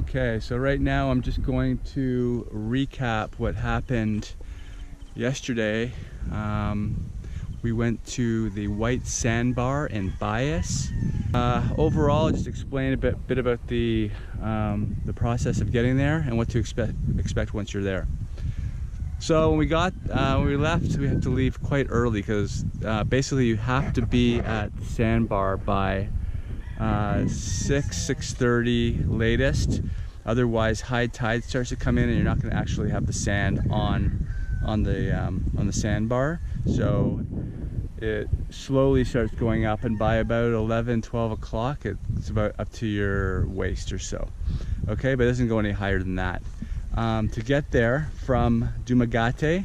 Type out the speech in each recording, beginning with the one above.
Okay, so right now I'm just going to recap what happened yesterday. We went to the white sandbar in Bais. Overall, just explain a bit about the process of getting there and what to expect once you're there. So when we left, we had to leave quite early because basically you have to be at the sandbar by 6:30 latest. Otherwise, high tide starts to come in, and you're not going to actually have the sand on the sandbar. So it slowly starts going up, and by about 11-12 o'clock, it's about up to your waist or so. Okay, but it doesn't go any higher than that. To get there from Dumaguete,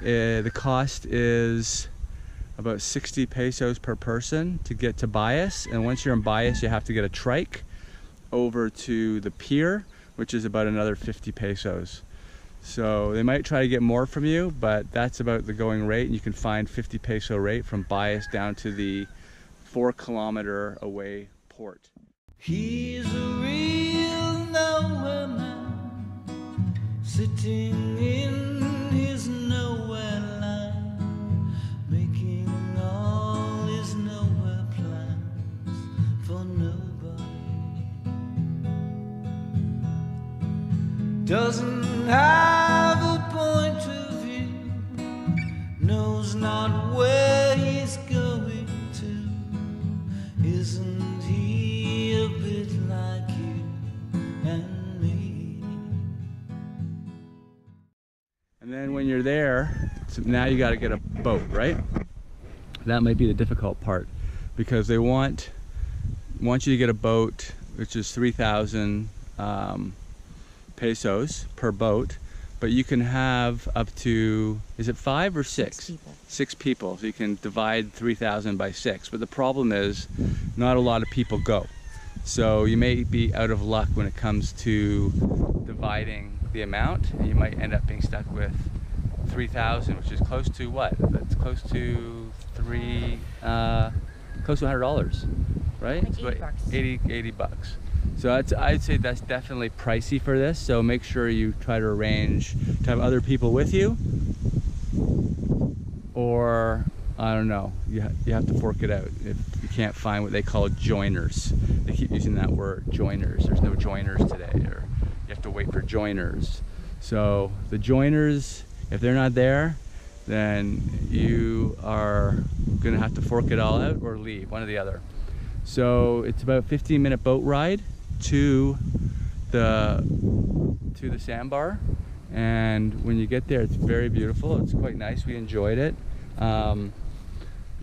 the cost is about 60 pesos per person to get to Bais, and once you're in Bais, you have to get a trike over to the pier, which is about another 50 pesos. So they might try to get more from you, but that's about the going rate, and you can find 50 peso rate from Bais down to the 4-kilometer away port. He's a real nowhere man, sitting in his nowhere land, making all his nowhere plans for nobody. Doesn't have a point of view, knows not where he's going to. Isn't he a bit like you and me? And then when you're there, so now you got to get a boat, right? That might be the difficult part, because they want you to get a boat, which is 3,000 pesos per boat, but you can have up to, is it 5 or 6? 6 people. 6 people, so you can divide 3,000 by 6. But the problem is, not a lot of people go. So you may be out of luck when it comes to dividing the amount, and you might end up being stuck with 3,000, which is close to what? That's close to close to $100, right? Like 80 bucks. 80 bucks. So I'd say that's definitely pricey for this. So make sure you try to arrange to have other people with you, or I don't know, you have to fork it out if you can't find what they call joiners. They keep using that word, joiners. There's no joiners today, or you have to wait for joiners. So the joiners, if they're not there, then you are gonna have to fork it all out or leave, one or the other. So it's about a 15-minute boat ride to the sandbar, and when you get there, it's very beautiful. It's quite nice. We enjoyed it. It's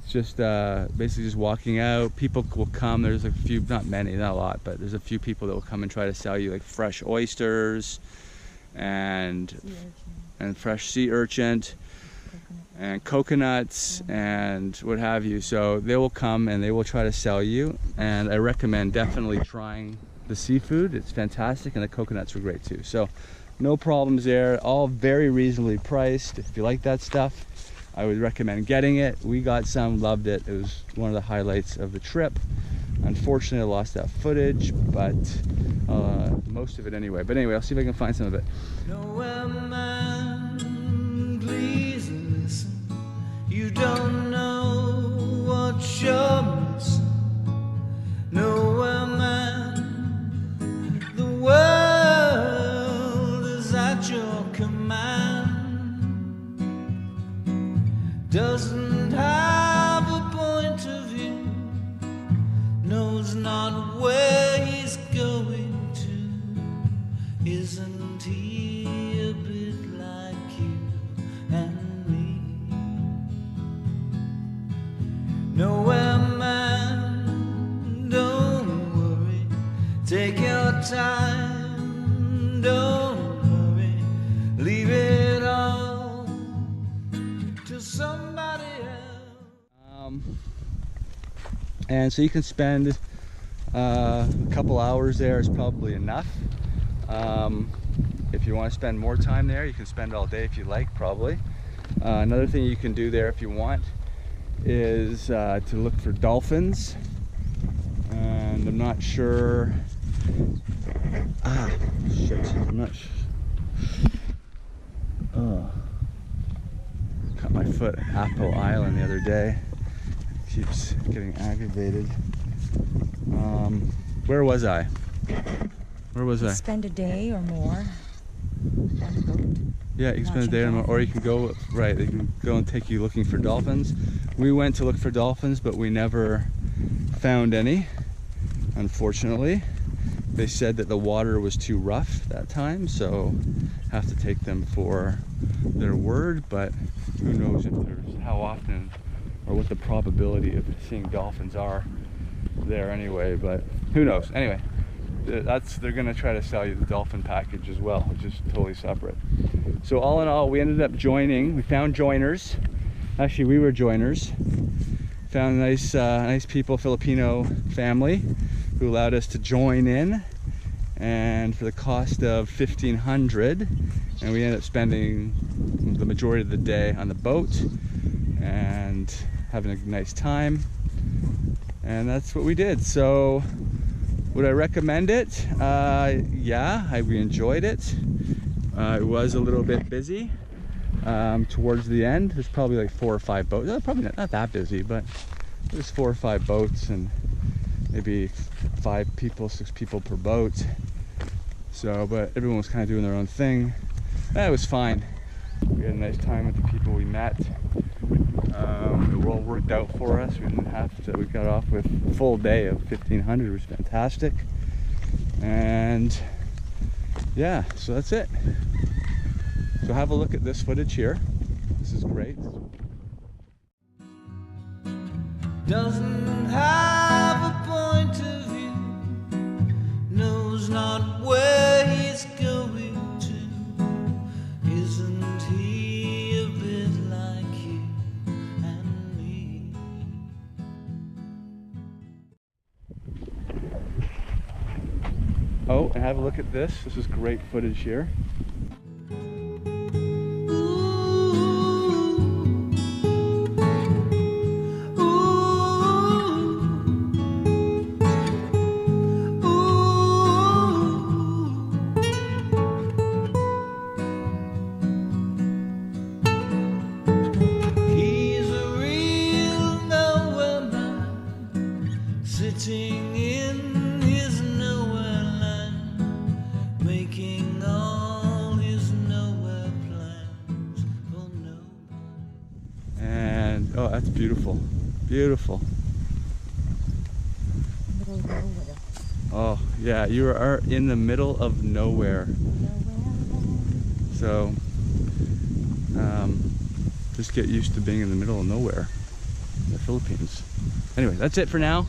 just basically just walking out. People will come. There's a few, not many, not a lot, but there's a few people that will come and try to sell you like fresh oysters and fresh sea urchin and coconuts and what have you. So they will come and they will try to sell you, and I recommend definitely trying the seafood. It's fantastic, and the coconuts were great too. So no problems there, all very reasonably priced. If you like that stuff, I would recommend getting it. We got some, loved it. It was one of the highlights of the trip. Unfortunately, I lost that footage, but most of it anyway. But anyway, I'll see if I can find some of it. Nowhere man, please listen. You don't know what you're missing. Nowhere man, the world is at your command. Doesn't have a point of view, knows not where he's going to. Isn't he a bit like you and me? Nowhere man, don't worry, take your time, don't hurry, leave it all to somebody else. And so you can spend a couple hours there is probably enough. If you want to spend more time there, you can spend all day if you like, probably. Another thing you can do there if you want is to look for dolphins, and I'm not sure I'm not oh, cut my foot at Apple Island the other day. Keeps getting aggravated. Where was I? Where was I? Spend a day or more on the boat. Yeah, you can spend a day or more, or you can go, right, they can go and take you looking for dolphins. We went to look for dolphins, but we never found any, unfortunately. They said that the water was too rough that time, so have to take them for their word, but who knows if there's, how often or what the probability of seeing dolphins are there anyway, but who knows. Anyway, they're gonna try to sell you the dolphin package as well, which is totally separate. So all in all, we ended up joining, we found joiners. Actually, we were joiners. Found a nice people, Filipino family who allowed us to join in, and for the cost of $1,500, and we ended up spending the majority of the day on the boat and having a nice time, and that's what we did. So would I recommend it? Yeah, we enjoyed it. It was a little bit busy towards the end. There's probably like 4 or 5 boats. Probably not that busy, but there's 4 or 5 boats and maybe 5 people, 6 people per boat. So, but everyone was kind of doing their own thing. It was fine. We had a nice time with the people we met. It all worked out for us. We didn't have to. We got off with a full day of $1,500, which was fantastic. And yeah, so that's it. So have a look at this footage here. This is great. Doesn't have a point of view, knows not where he's going to. Isn't he a bit like you and me? Oh, and have a look at this. This is great footage here. Sitting in his nowhere land, making all his nowhere plans for nobody. And oh, that's beautiful. Beautiful. Middle of nowhere. Oh, yeah, you are in the middle of nowhere. So, just get used to being in the middle of nowhere in the Philippines. Anyway, that's it for now.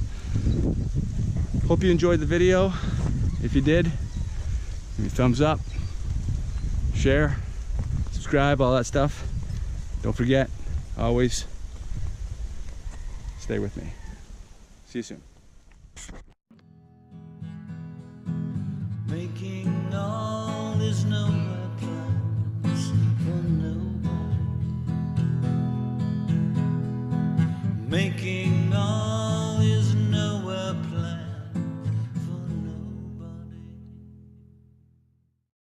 Hope you enjoyed the video. If you did, give me a thumbs up, share, subscribe, all that stuff. Don't forget, always stay with me. See you soon. Making